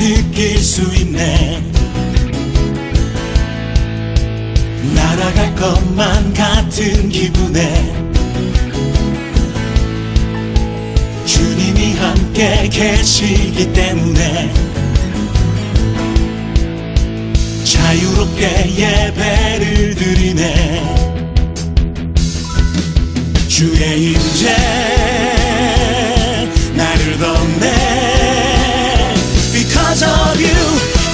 느낄 수 있네. 날아갈 것만 같은 기분에 주님이 함께 계시기 때문에 자유롭게 예배를 드리네. 주의 임재 나를 덮네. Because of you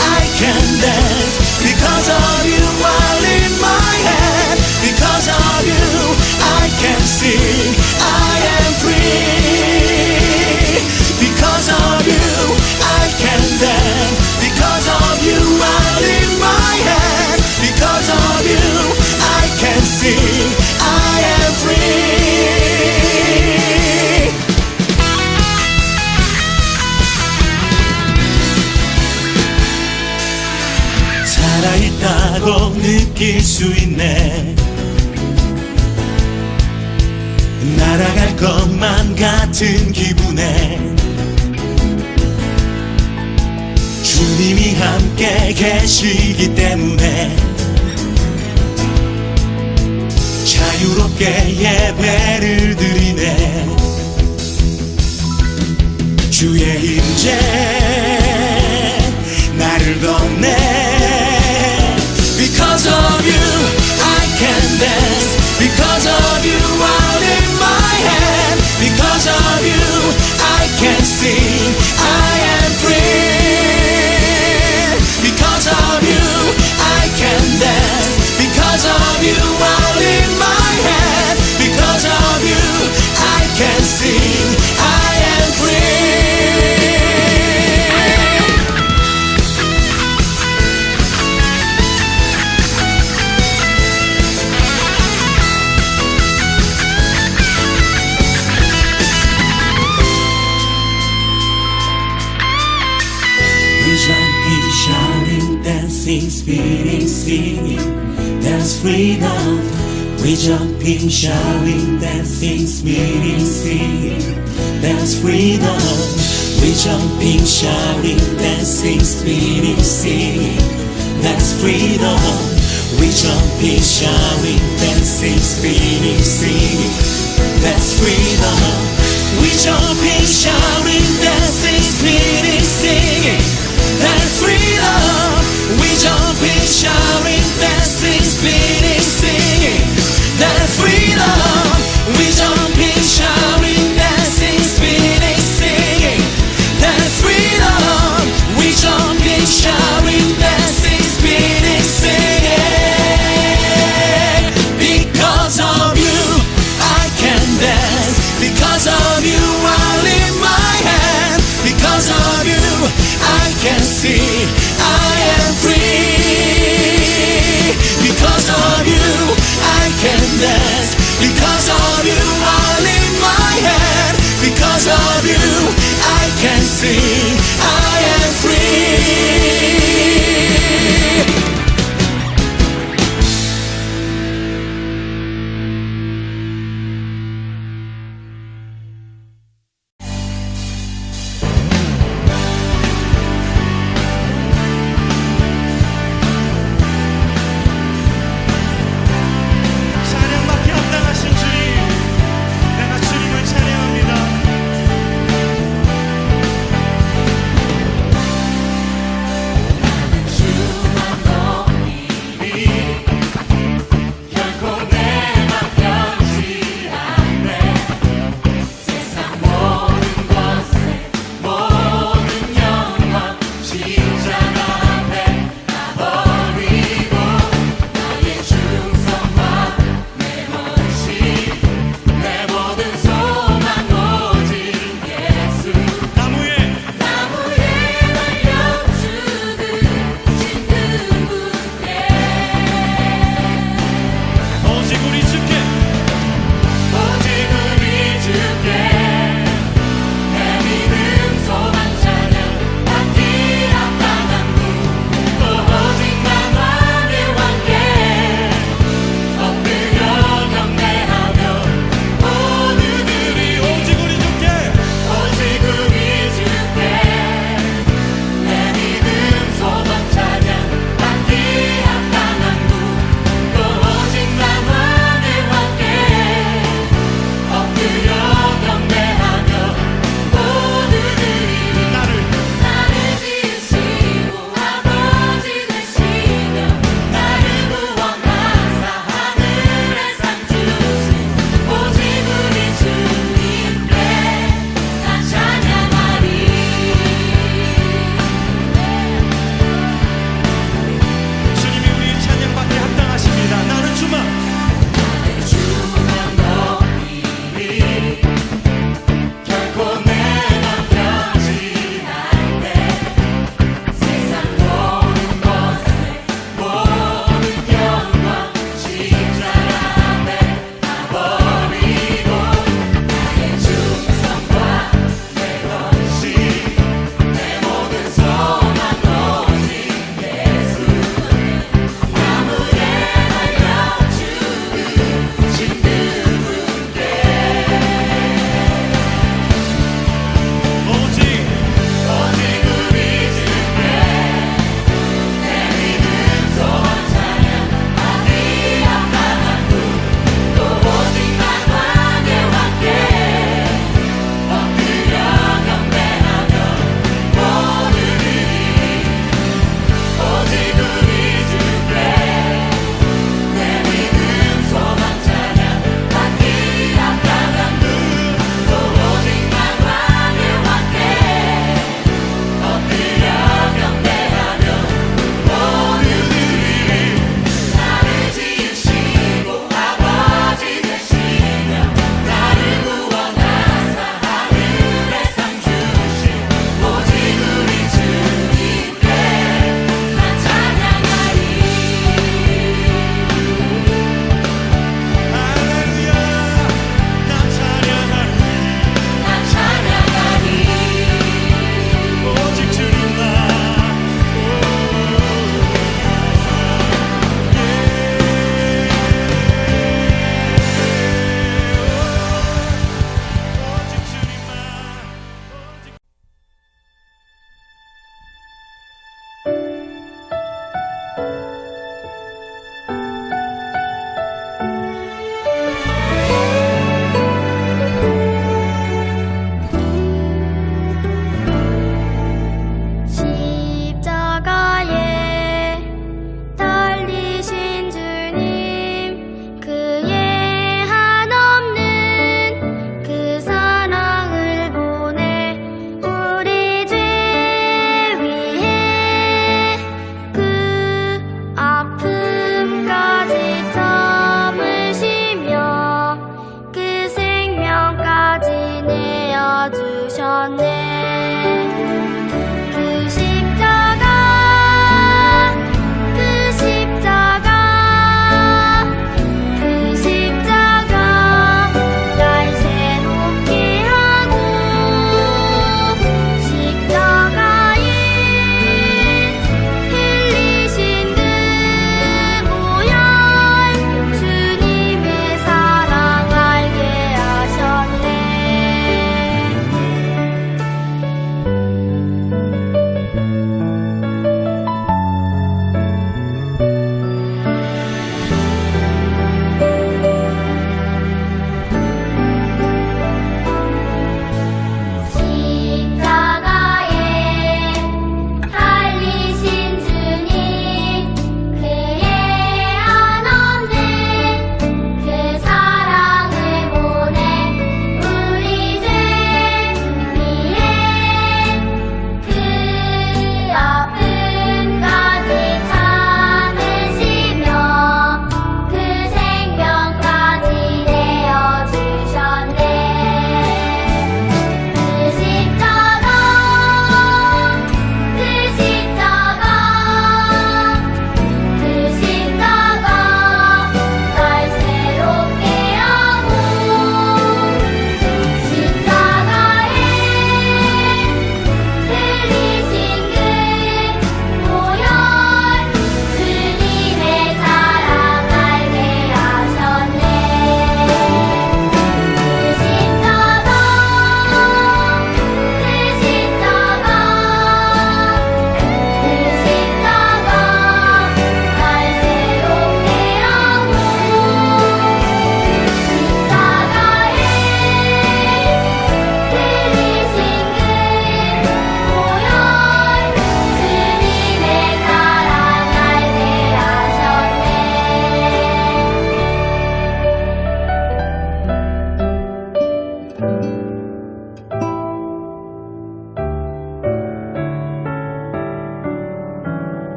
I can dance. Because of you I lift my hand. Because of you I can sing. I am free. Because of you I can dance. Because of you I lift my hand. Because of you I can sing. I am free. 살아있다고 느낄 수 있네. 날아갈 것만 같은 기분에 주님이 함께 계시기 때문에 자유롭게 예배를 드리네. 주의 임재 나를 덮네. Because of you I can dance. Because of you I lift my hand. Because of you I can sing. I am free. Because of you I can dance. Because of you I lift my hand. Because of you I can sing. I am free. Jumping, shouting, dancing, spinning, singing, that's freedom. We jumping, shouting, dancing, spinning, singing, that's freedom. We jumping, shouting, dancing, spinning, singing, that's freedom. We jumping, shouting, dancing, spinning, singing, that's freedom. We jumping, shouting, dancing, spinning, singing. That's freedom. We jumping, shouting, dancing, spinning, singing. That's freedom. We jumping, shouting, dancing, spinning, singing. That's freedom. We jumping, shouting, dancing, spinning, singing. Because of you, I can dance. Because of you, I lift my hand. Because of you, I can see I am free. Because of you I can dance. Because of you I lift my hand. Because of you I can sing. I am free.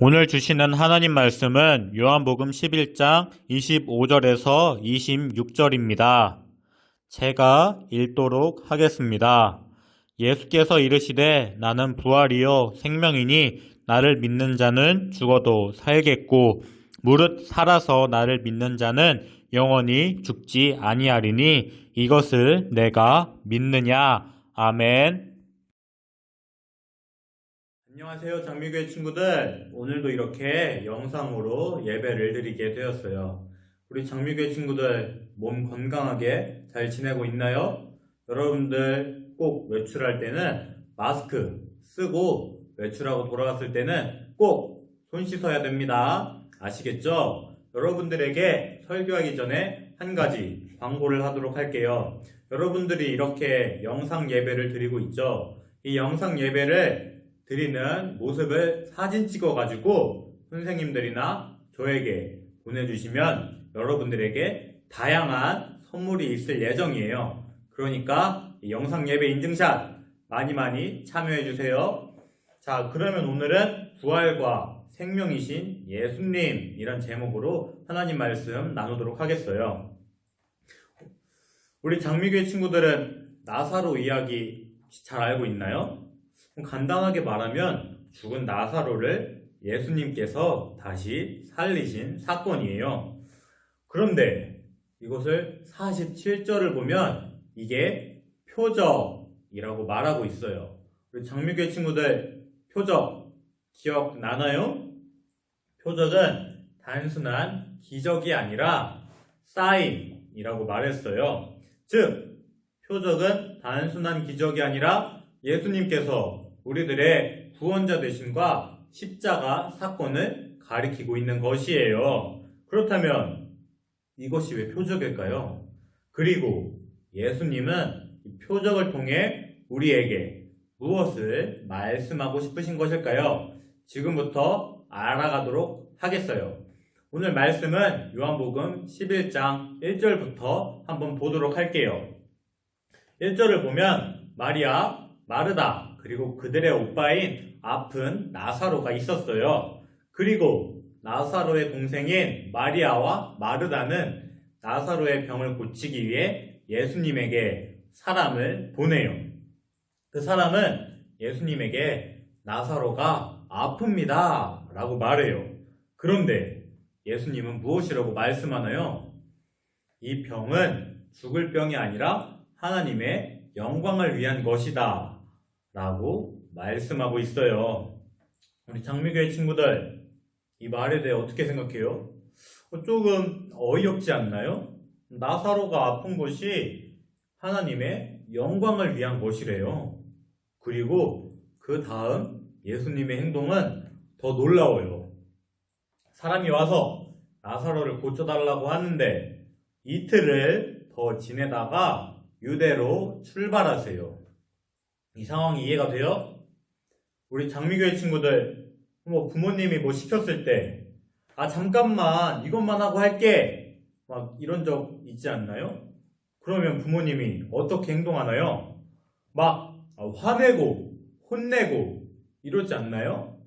오늘 주시는 하나님 말씀은 요한복음 11장 25절에서 26절입니다. 제가 읽도록 하겠습니다. 예수께서 이르시되 나는 부활이요 생명이니 나를 믿는 자는 죽어도 살겠고 무릇 살아서 나를 믿는 자는 영원히 죽지 아니하리니 이것을 내가 믿느냐. 아멘. 안녕하세요, 장미교회 친구들. 오늘도 이렇게 영상으로 예배를 드리게 되었어요. 우리 장미교회 친구들 몸 건강하게 잘 지내고 있나요? 여러분들 꼭 외출할 때는 마스크 쓰고 외출하고 돌아갔을 때는 꼭 손 씻어야 됩니다. 아시겠죠? 여러분들에게 설교하기 전에 한 가지 광고를 하도록 할게요. 여러분들이 이렇게 영상 예배를 드리고 있죠? 이 영상 예배를 드리는 모습을 사진 찍어가지고 선생님들이나 저에게 보내주시면 여러분들에게 다양한 선물이 있을 예정이에요. 그러니까 이 영상 예배 인증샷 많이 참여해주세요. 자, 그러면 오늘은 부활과 생명이신 예수님 이런 제목으로 하나님 말씀 나누도록 하겠어요. 우리 장미교회 친구들은 나사로 이야기 잘 알고 있나요? 간단하게 말하면 죽은 나사로를 예수님께서 다시 살리신 사건이에요. 그런데 이것을 47절을 보면 이게 표적이라고 말하고 있어요. 우리 장미교회 친구들 표적 기억나나요? 표적은 단순한 기적이 아니라 사인이라고 말했어요. 즉 표적은 단순한 기적이 아니라 예수님께서 우리들의 구원자 되심과 십자가 사건을 가리키고 있는 것이에요. 그렇다면 이것이 왜 표적일까요? 그리고 예수님은 이 표적을 통해 우리에게 무엇을 말씀하고 싶으신 것일까요? 지금부터 알아가도록 하겠어요. 오늘 말씀은 요한복음 11장 1절부터 한번 보도록 할게요. 1절을 보면 마리아, 마르다, 그리고 그들의 오빠인 아픈 나사로가 있었어요. 그리고 나사로의 동생인 마리아와 마르다는 나사로의 병을 고치기 위해 예수님에게 사람을 보내요. 그 사람은 예수님에게 나사로가 아픕니다 라고 말해요. 그런데 예수님은 무엇이라고 말씀하나요? 이 병은 죽을 병이 아니라 하나님의 영광을 위한 것이다 라고 말씀하고 있어요. 우리 장미교회 친구들 이 말에 대해 어떻게 생각해요? 조금 어이없지 않나요? 나사로가 아픈 것이 하나님의 영광을 위한 것이래요. 그리고 그 다음 예수님의 행동은 더 놀라워요. 사람이 와서 나사로를 고쳐달라고 하는데 이틀을 더 지내다가 유대로 출발하세요. 이 상황이 이해가 돼요? 우리 장미교회 친구들 부모님이 뭐 시켰을 때 잠깐만 이것만 하고 할게 막 이런 적 있지 않나요? 그러면 부모님이 어떻게 행동하나요? 막 화내고 혼내고 이러지 않나요?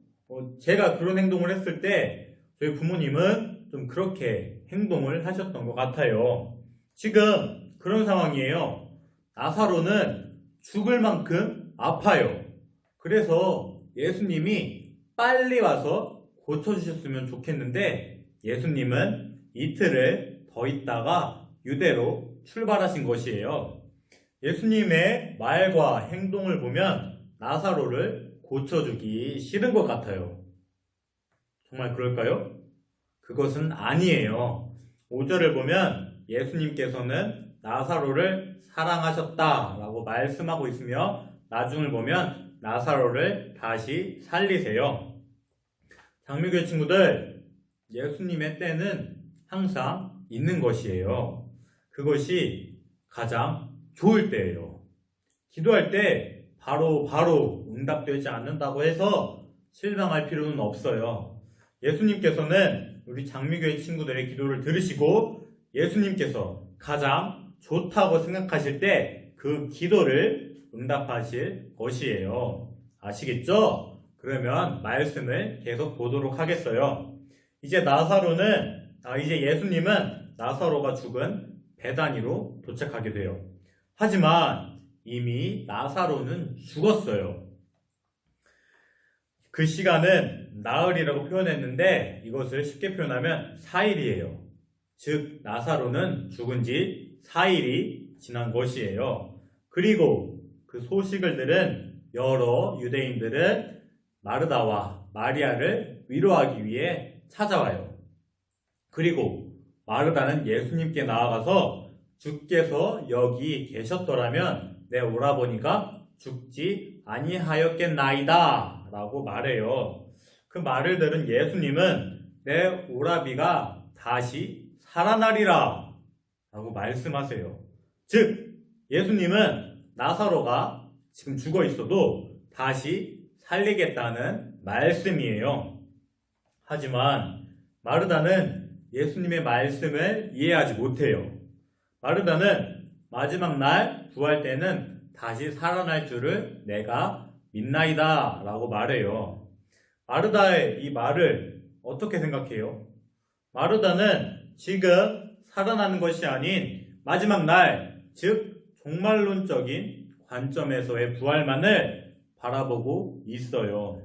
제가 그런 행동을 했을 때 저희 부모님은 좀 그렇게 행동을 하셨던 것 같아요. 지금 그런 상황이에요. 나사로는 죽을 만큼 아파요. 그래서 예수님이 빨리 와서 고쳐주셨으면 좋겠는데 예수님은 이틀을 더 있다가 유대로 출발하신 것이에요. 예수님의 말과 행동을 보면 나사로를 고쳐주기 싫은 것 같아요. 정말 그럴까요? 그것은 아니에요. 5절을 보면 예수님께서는 나사로를 사랑하셨다라고 말씀하고 있으며 나중을 보면 나사로를 다시 살리세요. 장미교회 친구들, 예수님의 때는 항상 있는 것이에요. 그것이 가장 좋을 때예요. 기도할 때 바로 응답되지 않는다고 해서 실망할 필요는 없어요. 예수님께서는 우리 장미교회 친구들의 기도를 들으시고 예수님께서 가장 좋다고 생각하실 때 그 기도를 응답하실 것이에요. 아시겠죠? 그러면 말씀을 계속 보도록 하겠어요. 이제 예수님은 나사로가 죽은 베다니로 도착하게 돼요. 하지만 이미 나사로는 죽었어요. 그 시간은 나흘이라고 표현했는데 이것을 쉽게 표현하면 4일이에요. 즉 나사로는 죽은 지 4일이 지난 것이에요. 그리고 그 소식을 들은 여러 유대인들은 마르다와 마리아를 위로하기 위해 찾아와요. 그리고 마르다는 예수님께 나아가서 주께서 여기 계셨더라면 내 오라버니가 죽지 아니하였겠나이다 라고 말해요. 그 말을 들은 예수님은 내 오라비가 다시 살아나리라 라고 말씀하세요. 즉 예수님은 나사로가 지금 죽어 있어도 다시 살리겠다는 말씀이에요. 하지만 마르다는 예수님의 말씀을 이해하지 못해요. 마르다는 마지막 날 부활 때는 다시 살아날 줄을 내가 믿나이다 라고 말해요. 마르다의 이 말을 어떻게 생각해요? 마르다는 지금 살아나는 것이 아닌 마지막 날, 즉 종말론적인 관점에서의 부활만을 바라보고 있어요.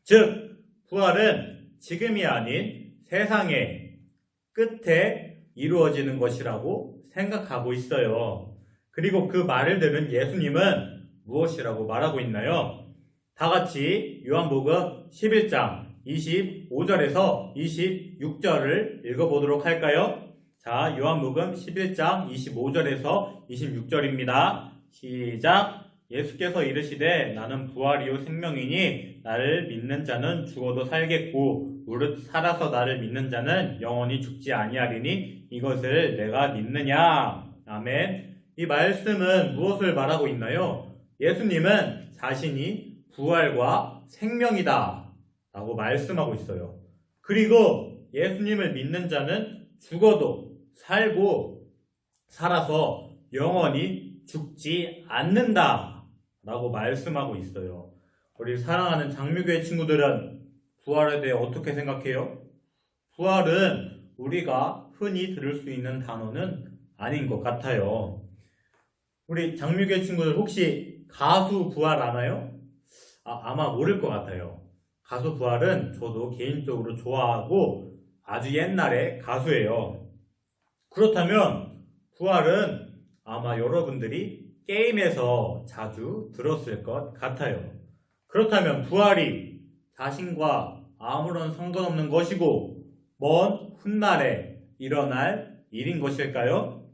즉 부활은 지금이 아닌 세상의 끝에 이루어지는 것이라고 생각하고 있어요. 그리고 그 말을 들은 예수님은 무엇이라고 말하고 있나요? 다 같이 요한복음 11장 25절에서 26절을 읽어보도록 할까요? 자, 요한복음 11장 25절에서 26절입니다. 시작! 예수께서 이르시되 나는 부활이요 생명이니 나를 믿는 자는 죽어도 살겠고 무릇 살아서 나를 믿는 자는 영원히 죽지 아니하리니 이것을 내가 믿느냐? 아멘. 이 말씀은 무엇을 말하고 있나요? 예수님은 자신이 부활과 생명이다 라고 말씀하고 있어요. 그리고 예수님을 믿는 자는 죽어도 살고 살아서 영원히 죽지 않는다 라고 말씀하고 있어요. 우리 사랑하는 장미교회 친구들은 부활에 대해 어떻게 생각해요? 부활은 우리가 흔히 들을 수 있는 단어는 아닌 것 같아요. 우리 장미교회 친구들 혹시 가수 부활 아나요? 아마 모를 것 같아요. 가수 부활은 저도 개인적으로 좋아하고 아주 옛날의 가수예요. 그렇다면 부활은 아마 여러분들이 게임에서 자주 들었을 것 같아요. 그렇다면 부활이 자신과 아무런 상관없는 것이고 먼 훗날에 일어날 일인 것일까요?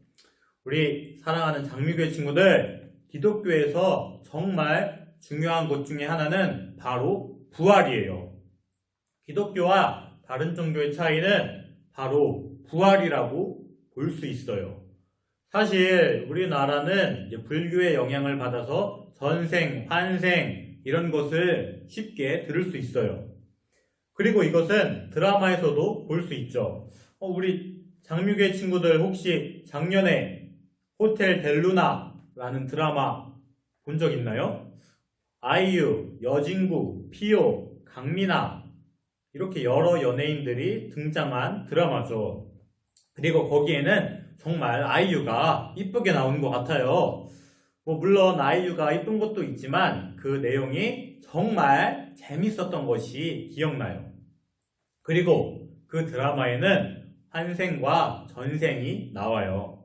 우리 사랑하는 장미교회 친구들, 기독교에서 정말 중요한 것 중에 하나는 바로 부활이에요. 기독교와 다른 종교의 차이는 바로 부활이라고 볼 수 있어요. 사실 우리나라는 이제 불교의 영향을 받아서 전생, 환생 이런 것을 쉽게 들을 수 있어요. 그리고 이것은 드라마에서도 볼 수 있죠. 우리 장미교회 친구들 혹시 작년에 호텔 델루나라는 드라마 본 적 있나요? 아이유, 여진구, 피오, 강민아 이렇게 여러 연예인들이 등장한 드라마죠. 그리고 거기에는 정말 아이유가 이쁘게 나오는 것 같아요. 물론 아이유가 이쁜 것도 있지만 그 내용이 정말 재밌었던 것이 기억나요. 그리고 그 드라마에는 환생과 전생이 나와요.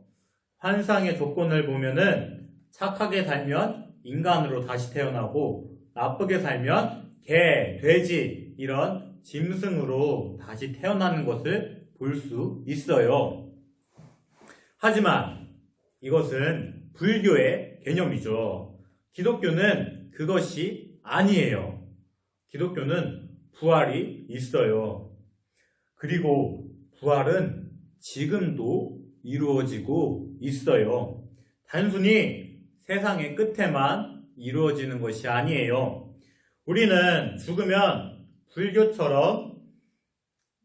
환상의 조건을 보면은 착하게 살면 인간으로 다시 태어나고 나쁘게 살면 개, 돼지 이런 짐승으로 다시 태어나는 것을 볼 수 있어요. 하지만 이것은 불교의 개념이죠. 기독교는 그것이 아니에요. 기독교는 부활이 있어요. 그리고 부활은 지금도 이루어지고 있어요. 단순히 세상의 끝에만 이루어지는 것이 아니에요. 우리는 죽으면 불교처럼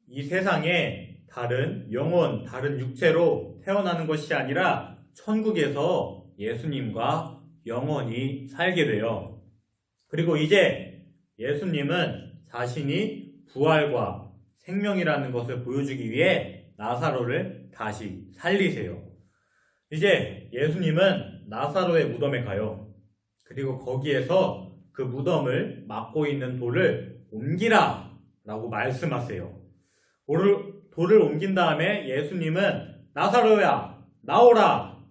이 세상에 다른 영혼, 다른 육체로 태어나는 것이 아니라 천국에서 예수님과 영원히 살게 돼요. 그리고 이제 예수님은 자신이 부활과 생명이라는 것을 보여주기 위해 나사로를 다시 살리세요. 이제 예수님은 나사로의 무덤에 가요. 그리고 거기에서 그 무덤을 막고 있는 돌을 옮기라 라고 말씀하세요. 돌을 옮긴 다음에 예수님은 나사로야 나오라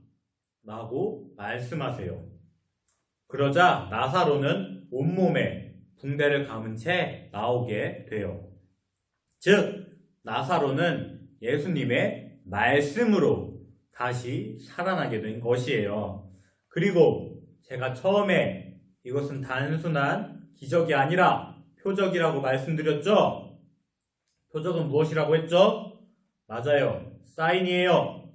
라고 말씀하세요. 그러자 나사로는 온몸에 붕대를 감은 채 나오게 돼요. 즉 나사로는 예수님의 말씀으로 다시 살아나게 된 것이에요. 그리고 제가 처음에 이것은 단순한 기적이 아니라 표적이라고 말씀드렸죠? 표적은 무엇이라고 했죠? 맞아요. 사인이에요.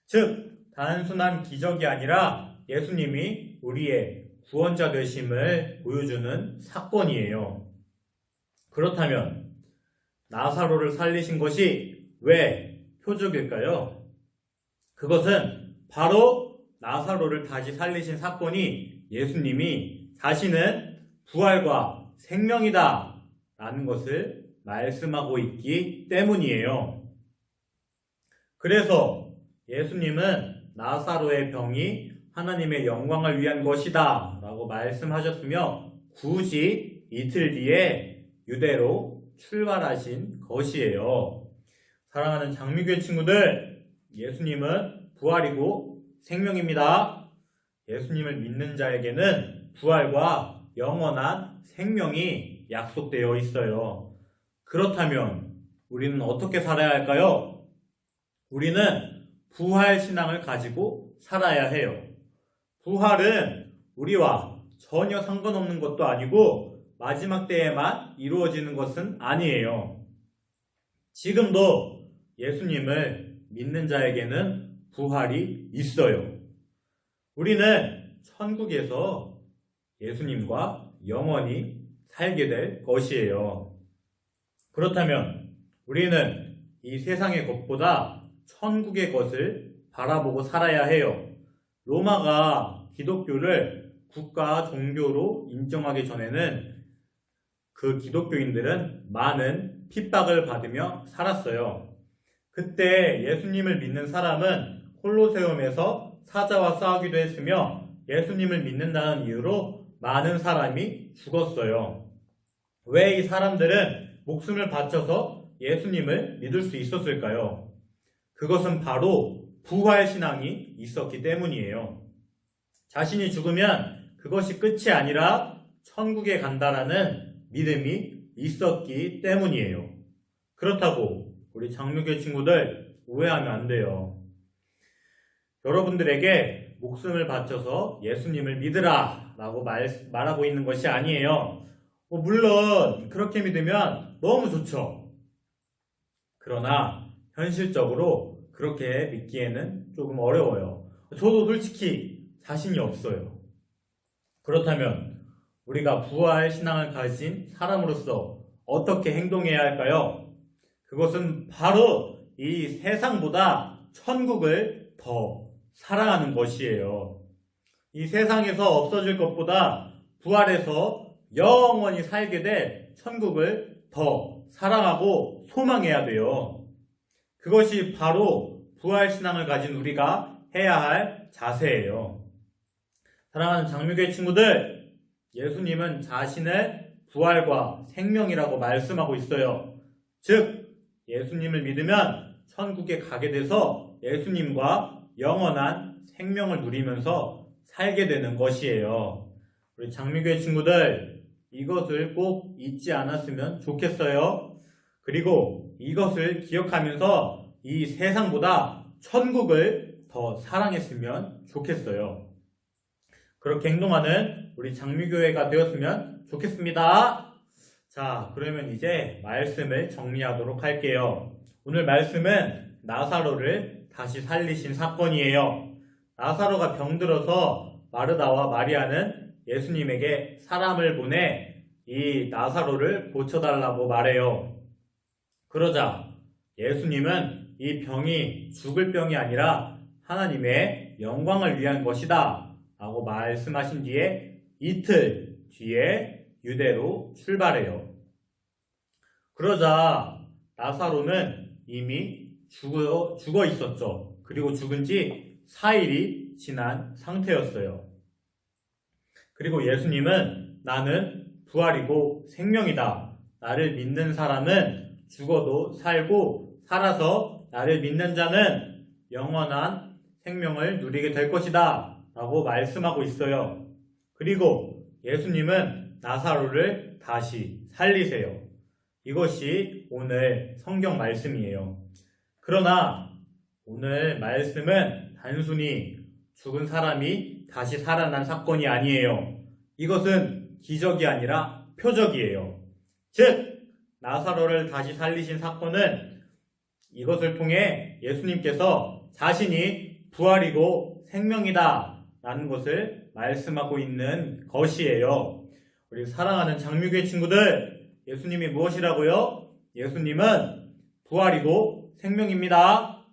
즉 단순한 기적이 아니라 예수님이 우리의 구원자 되심을 보여주는 사건이에요. 그렇다면 나사로를 살리신 것이 왜 표적일까요? 그것은 바로 나사로를 다시 살리신 사건이 예수님이 자신은 부활과 생명이다 라는 것을 말씀하고 있기 때문이에요. 그래서 예수님은 나사로의 병이 하나님의 영광을 위한 것이다 라고 말씀하셨으며 굳이 이틀 뒤에 유대로 출발하신 것이에요. 사랑하는 장미교회 친구들, 예수님은 부활이고 생명입니다. 예수님을 믿는 자에게는 부활과 영원한 생명이 약속되어 있어요. 그렇다면 우리는 어떻게 살아야 할까요? 우리는 부활 신앙을 가지고 살아야 해요. 부활은 우리와 전혀 상관없는 것도 아니고 마지막 때에만 이루어지는 것은 아니에요. 지금도 예수님을 믿는 자에게는 부활이 있어요. 우리는 천국에서 예수님과 영원히 살게 될 것이에요. 그렇다면 우리는 이 세상의 것보다 천국의 것을 바라보고 살아야 해요. 로마가 기독교를 국가 종교로 인정하기 전에는 그 기독교인들은 많은 핍박을 받으며 살았어요. 그때 예수님을 믿는 사람은 콜로세움에서 사자와 싸우기도 했으며 예수님을 믿는다는 이유로 많은 사람이 죽었어요. 왜 이 사람들은 목숨을 바쳐서 예수님을 믿을 수 있었을까요? 그것은 바로 부활신앙이 있었기 때문이에요. 자신이 죽으면 그것이 끝이 아니라 천국에 간다라는 믿음이 있었기 때문이에요. 그렇다고 우리 장로교 친구들 오해하면 안 돼요. 여러분들에게 목숨을 바쳐서 예수님을 믿으라 라고 말하고 있는 것이 아니에요. 물론 그렇게 믿으면 너무 좋죠. 그러나 현실적으로 그렇게 믿기에는 조금 어려워요. 저도 솔직히 자신이 없어요. 그렇다면 우리가 부활 신앙을 가진 사람으로서 어떻게 행동해야 할까요? 그것은 바로 이 세상보다 천국을 더 사랑하는 것이에요. 이 세상에서 없어질 것보다 부활해서 영원히 살게 될 천국을 더 사랑하고 소망해야 돼요. 그것이 바로 부활신앙을 가진 우리가 해야 할 자세예요. 사랑하는 장미교회 친구들, 예수님은 자신을 부활과 생명이라고 말씀하고 있어요. 즉, 예수님을 믿으면 천국에 가게 돼서 예수님과 영원한 생명을 누리면서 살게 되는 것이에요. 우리 장미교회 친구들, 이것을 꼭 잊지 않았으면 좋겠어요. 그리고 이것을 기억하면서 이 세상보다 천국을 더 사랑했으면 좋겠어요. 그렇게 행동하는 우리 장미교회가 되었으면 좋겠습니다. 자, 그러면 이제 말씀을 정리하도록 할게요. 오늘 말씀은 나사로를 다시 살리신 사건이에요. 나사로가 병들어서 마르다와 마리아는 예수님에게 사람을 보내 이 나사로를 고쳐달라고 말해요. 그러자 예수님은 이 병이 죽을 병이 아니라 하나님의 영광을 위한 것이다 라고 말씀하신 뒤에 이틀 뒤에 유대로 출발해요. 그러자 나사로는 이미 죽어 있었죠. 그리고 죽은 지 4일이 지난 상태였어요. 그리고 예수님은 나는 부활이고 생명이다. 나를 믿는 사람은 죽어도 살고 살아서 나를 믿는 자는 영원한 생명을 누리게 될 것이다. 라고 말씀하고 있어요. 그리고 예수님은 나사로를 다시 살리세요. 이것이 오늘 성경 말씀이에요. 그러나 오늘 말씀은 단순히 죽은 사람이 다시 살아난 사건이 아니에요. 이것은 기적이 아니라 표적이에요. 즉, 나사로를 다시 살리신 사건은 이것을 통해 예수님께서 자신이 부활이고 생명이다 라는 것을 말씀하고 있는 것이에요. 우리 사랑하는 장미교회 친구들, 예수님이 무엇이라고요? 예수님은 부활이고 생명입니다.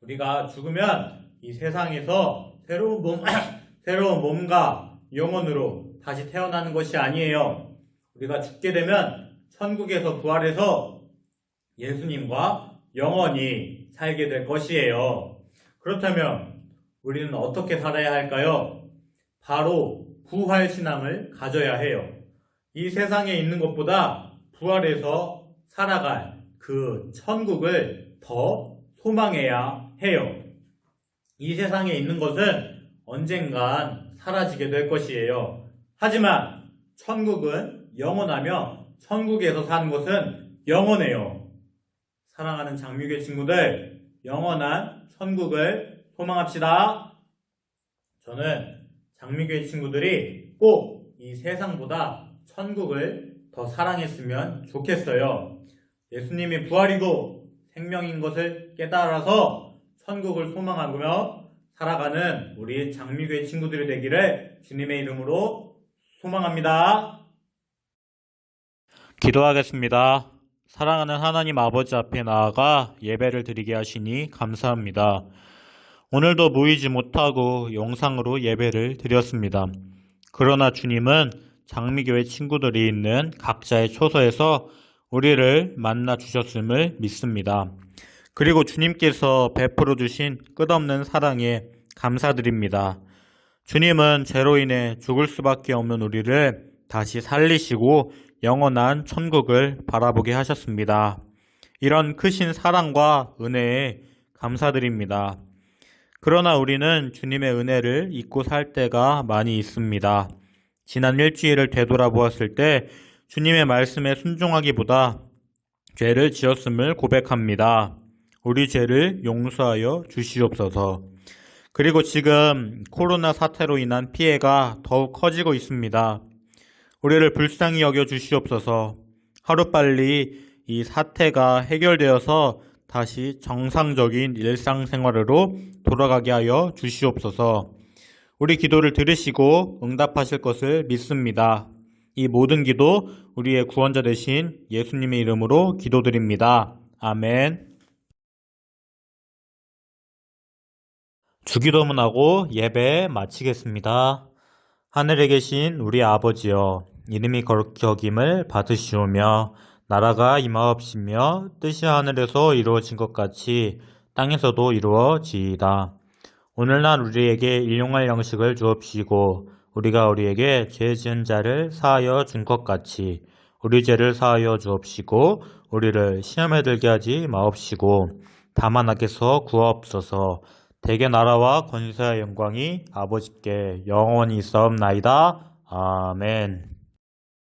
우리가 죽으면 이 세상에서 새로운 몸과 영혼으로 다시 태어나는 것이 아니에요. 우리가 죽게 되면 천국에서 부활해서 예수님과 영원히 살게 될 것이에요. 그렇다면 우리는 어떻게 살아야 할까요? 바로 부활신앙을 가져야 해요. 이 세상에 있는 것보다 부활해서 살아갈 그 천국을 더 소망해야 해요. 이 세상에 있는 것은 언젠간 사라지게 될 것이에요. 하지만 천국은 영원하며 천국에서 사는 것은 영원해요. 사랑하는 장미교회 친구들, 영원한 천국을 소망합시다. 저는 장미교회 친구들이 꼭 이 세상보다 천국을 더 사랑했으면 좋겠어요. 예수님이 부활이고 생명인 것을 깨달아서 천국을 소망하며 살아가는 우리 장미교회 친구들이 되기를 주님의 이름으로 소망합니다. 기도하겠습니다. 사랑하는 하나님 아버지 앞에 나아가 예배를 드리게 하시니 감사합니다. 오늘도 모이지 못하고 영상으로 예배를 드렸습니다. 그러나 주님은 장미교회 친구들이 있는 각자의 초소에서 우리를 만나 주셨음을 믿습니다. 그리고 주님께서 베풀어 주신 끝없는 사랑에 감사드립니다. 주님은 죄로 인해 죽을 수밖에 없는 우리를 다시 살리시고 영원한 천국을 바라보게 하셨습니다. 이런 크신 사랑과 은혜에 감사드립니다. 그러나 우리는 주님의 은혜를 잊고 살 때가 많이 있습니다. 지난 일주일을 되돌아보았을 때 주님의 말씀에 순종하기보다 죄를 지었음을 고백합니다. 우리 죄를 용서하여 주시옵소서. 그리고 지금 코로나 사태로 인한 피해가 더욱 커지고 있습니다. 우리를 불쌍히 여겨 주시옵소서. 하루빨리 이 사태가 해결되어서 다시 정상적인 일상생활으로 돌아가게 하여 주시옵소서. 우리 기도를 들으시고 응답하실 것을 믿습니다. 이 모든 기도 우리의 구원자 되신 예수님의 이름으로 기도드립니다. 아멘. 주기도문하고 예배 마치겠습니다. 하늘에 계신 우리 아버지여, 이름이 거룩히 여김을 받으시오며 나라가 임하옵시며 뜻이 하늘에서 이루어진 것 같이 땅에서도 이루어지이다. 오늘날 우리에게 일용할 양식을 주옵시고 우리가 우리에게 죄 지은 자를 사하여 준 것 같이 우리 죄를 사하여 주옵시고 우리를 시험에 들게 하지 마옵시고 다만 악에서 구하옵소서. 대개 나라와 권세와 영광이 아버지께 영원히 있사옵나이다. 아멘.